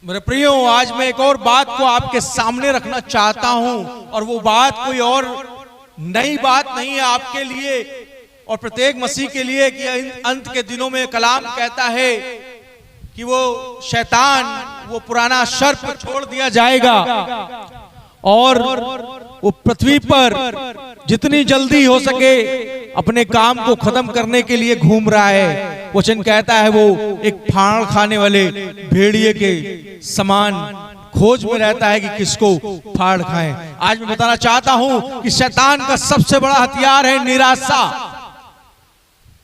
मेरे प्रियो, आज मैं एक और बात को आपके सामने रखना चाहता हूं, और वो बात कोई और नई बात नहीं है आपके लिए और प्रत्येक मसीह के लिए कि अंत के दिनों में कलाम कहता है कि वो शैतान, वो पुराना सर्प छोड़ दिया जाएगा और वो पृथ्वी पर जितनी जल्दी हो सके अपने काम को खत्म करने के लिए घूम रहा है। वचन कहता है वो एक फाड़ खाने वाले भेड़िए के समान खोज में रहता है कि किसको फाड़ खाएं। आज मैं बताना चाहता हूं कि शैतान का सबसे बड़ा हथियार है निराशा।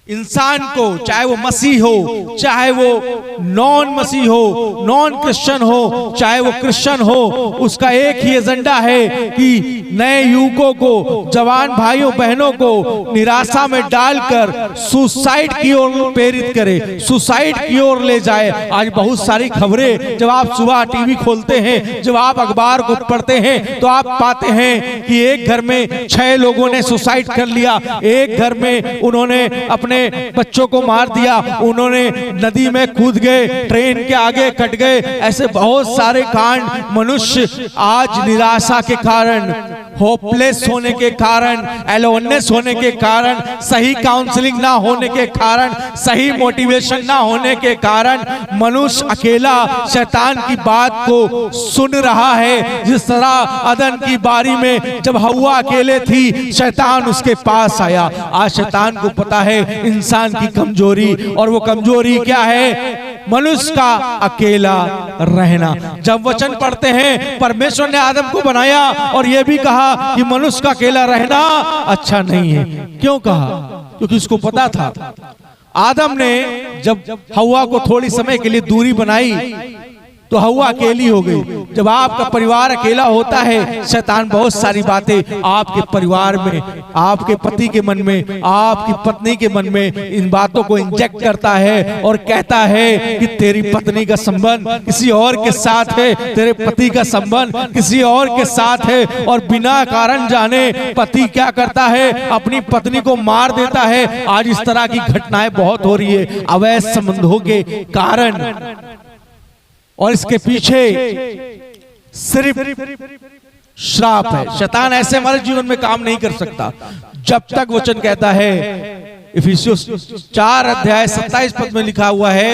इंसान को, चाहे वो मसीह हो, चाहे वो नॉन मसीह हो, नॉन क्रिश्चियन हो, चाहे वो क्रिश्चियन हो, उसका एक ही एजेंडा है कि नए युवकों को, जवान भाइयों बहनों को निराशा में डालकर सुसाइड की ओर प्रेरित करे, सुसाइड की ओर ले जाए। आज बहुत सारी खबरें जब आप सुबह टीवी खोलते हैं, जब आप अखबार को पढ़ते हैं, तो आप पाते हैं कि एक घर में 6 लोगों ने सुसाइड कर लिया, एक घर में उन्होंने अपने बच्चों को मार दिया, उन्होंने नदी में कूद गए, ट्रेन के आगे कट गए। ऐसे बहुत सारे कांड मनुष्य आज निराशा के कारण, होपलेस होने के कारण, एलोननेस होने के कारण, सही काउंसलिंग ना होने के कारण, सही मोटिवेशन ना होने के कारण मनुष्य अकेला शैतान की बात को सुन रहा है। जिस तरह अदन की बारी में जब हव्वा अकेले थी, शैतान उसके पास आया। आज शैतान को पता है इंसान की कमजोरी, और वो कमजोरी क्या है? मनुष्य का अकेला रहना। जब वचन पढ़ते हैं, परमेश्वर ने आदम को बनाया और यह भी कहा कि मनुष्य का अकेला रहना अच्छा नहीं है। क्यों कहा? क्योंकि उसको पता था। आदम ने जब हव्वा को थोड़ी समय के लिए दूरी बनाई तो हव्वा अकेली हो गई। जब आपका परिवार अकेला होता है, शैतान बहुत सारी बातें आपके परिवार में, आपके पति के मन में, आपकी पत्नी के मन में इन बातों को इंजेक्ट करता है और कहता है कि तेरी पत्नी का संबंध किसी और के साथ है, तेरे पति का संबंध किसी और के साथ है। और बिना कारण जाने पति क्या करता है? अपनी पत्नी को मार देता है। आज इस तरह की घटनाएं बहुत हो रही है अवैध संबंधों के कारण, और इसके पीछे सिर्फ श्राप है। शैतान ऐसे हमारे जीवन में काम नहीं कर सकता जब तक वचन कहता है, इफिसियुस 4 अध्याय 27 पद में लिखा हुआ है,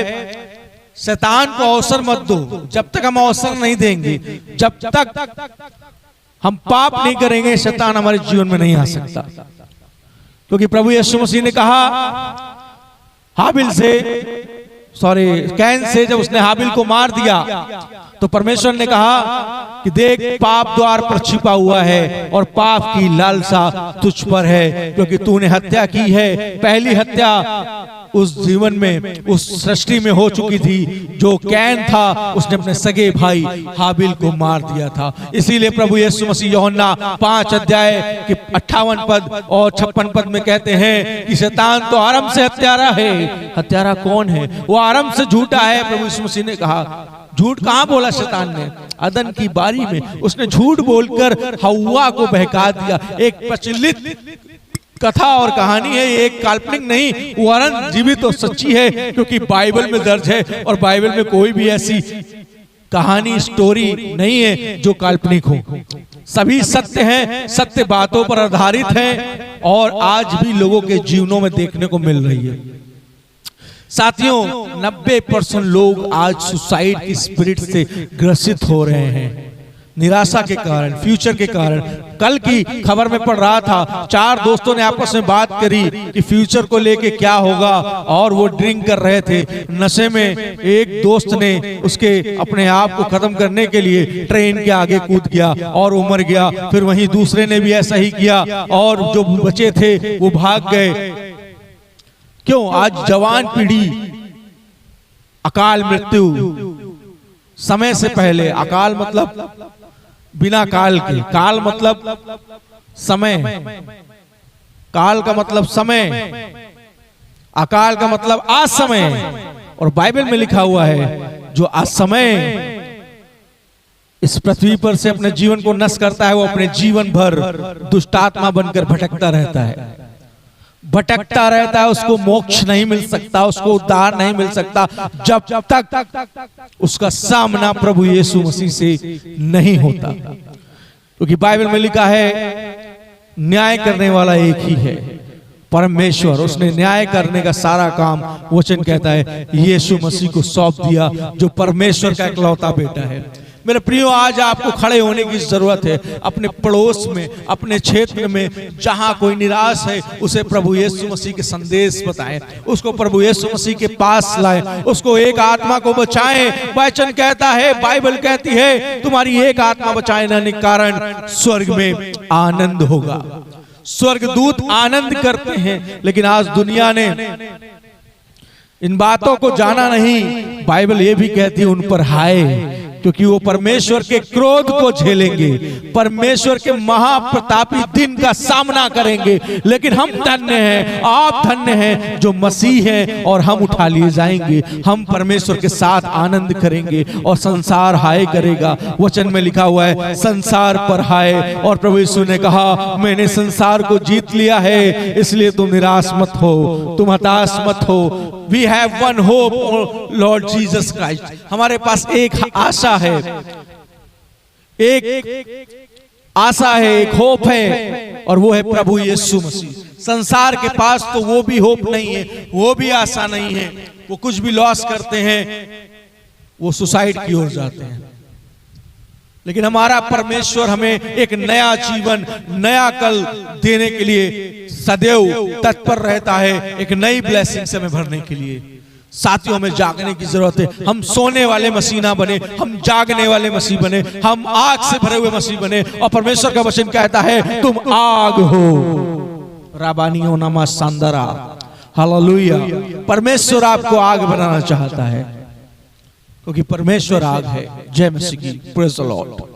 शैतान को अवसर मत दो। जब तक हम अवसर नहीं देंगे, जब तक हम पाप नहीं करेंगे, शैतान हमारे जीवन में नहीं आ सकता। क्योंकि प्रभु यीशु मसीह ने कहा हाबिल से, कैन से जब उसने हाबिल को मार दिया तो परमेश्वर ने कहा कि देख, पाप द्वार पर छिपा हुआ है और पाप की लालसा तुझ पर है, क्योंकि तूने हत्या की है। पहली हत्या उस जीवन में, उस सृष्टि में हो चुकी थी। जो कैन था उसने अपने सगे भाई हाबिल को मार दिया था। इसीलिए प्रभु यीशु मसीह यूहन्ना 5 अध्याय के 58 पद और 56 पद में कहते हैं कि शैतान तो आरंभ से हत्यारा है। हत्यारा कौन है? वो आरंभ से झूठा है। प्रभु यीशु मसीह ने कहा, झूठ कहां बोला शैतान ने? अदन की बारी में उसने झूठ बोलकर हव्वा को बहका दिया। एक प्रचलित कथा और कहानी है, एक काल्पनिक नहीं, वरन जीवित और सच्ची है, क्योंकि बाइबल में दर्ज है। और बाइबल में कोई भी ऐसी कहानी, स्टोरी नहीं है जो काल्पनिक हो। सभी सत्य हैं, सत्य बातों पर आधारित हैं, और आज भी लोगों के जीवनों में देखने को मिल रही है। साथियों, 90% लोग आज सुसाइड की स्पिरिट से ग्रसित हो रहे हैं, निराशा के कारण, फ्यूचर के कारण। कल की खबर में पढ़ रहा था, 4 दोस्तों ने आपस में बात करी कि फ्यूचर को लेके क्या होगा, और वो ड्रिंक कर रहे थे। नशे में एक दोस्त ने उसके अपने आप को खत्म करने के लिए ट्रेन के आगे कूद गया और वो मर गया। फिर वहीं दूसरे ने भी ऐसा ही किया, और जो बचे थे वो भाग गए। क्यों? आज जवान पीढ़ी अकाल मृत्यु, समय से पहले, अकाल मतलब बिना काल के, काल मतलब समय, काल का मतलब समय, अकाल का मतलब असमय। और बाइबल में लिखा हुआ है जो असमय इस पृथ्वी पर से अपने जीवन को नष्ट करता है, वो अपने जीवन भर दुष्टात्मा बनकर भटकता रहता है। भटकता रहता है, उसको मोक्ष नहीं मिल सकता, उसको उद्धार नहीं मिल सकता जब तक उसका सामना प्रभु यीशु मसीह से नहीं होता। क्योंकि बाइबल में लिखा है न्याय करने वाला एक ही है, परमेश्वर। उसने न्याय करने का सारा काम, वचन कहता है, यीशु मसीह को सौंप दिया, जो परमेश्वर का इकलौता बेटा है। मेरे प्रियो, आज आपको खड़े होने की जरूरत है। अपने पड़ोस में, अपने क्षेत्र में जहां कोई निराश है, उसे प्रभु यीशु मसीह के संदेश बताएं, उसको प्रभु यीशु मसीह के पास लाएं, उसको एक आत्मा को बचाएं। वचन कहता है, बाइबल कहती है, तुम्हारी एक आत्मा बचाए जाने के कारण स्वर्ग में आनंद होगा। स्वर्गदूत आनंद करते हैं, लेकिन आज दुनिया ने इन बातों को जाना नहीं। बाइबल ये भी कहती है उन पर हाय, क्योंकि वो परमेश्वर के क्रोध को झेलेंगे, परमेश्वर के महाप्रतापी दिन का सामना करेंगे। लेकिन हम धन्य हैं, आप धन्य हैं जो मसीह हैं, और हम उठा लिए जाएंगे। हम परमेश्वर के साथ आनंद करेंगे और संसार हाय करेगा। वचन में लिखा हुआ है संसार पर हाय, और प्रभु यीशु ने कहा मैंने संसार को जीत लिया है, इसलिए तुम निराश मत हो, तुम हताश मत हो। We have one hope, Lord Jesus Christ। हमारे पास एक आशा है, एक आशा है, एक होप है, और वो है प्रभु यीशु मसीह। संसार के पास तो वो भी होप नहीं है, वो भी आशा नहीं है। वो कुछ भी लॉस करते हैं, वो सुसाइड की ओर जाते हैं। लेकिन हमारा परमेश्वर हमें एक नया जीवन, नया कल देने के लिए सदैव तत्पर रहता है, एक नई ब्लेसिंग से हमें भरने के लिए। साथियों, हमें जागने की जरूरत है। हम सोने वाले मसीह ना बने, हम जागने वाले मसीह बने, हम आग से भरे हुए मसीह बने। और परमेश्वर का वचन कहता है तुम आग हो, राबानियों नमा सांदरा, हालेलुया। परमेश्वर आपको आग बनाना चाहता है, क्योंकि परमेश्वर आग है। जय मसीह की, प्रेज़ द लॉर्ड।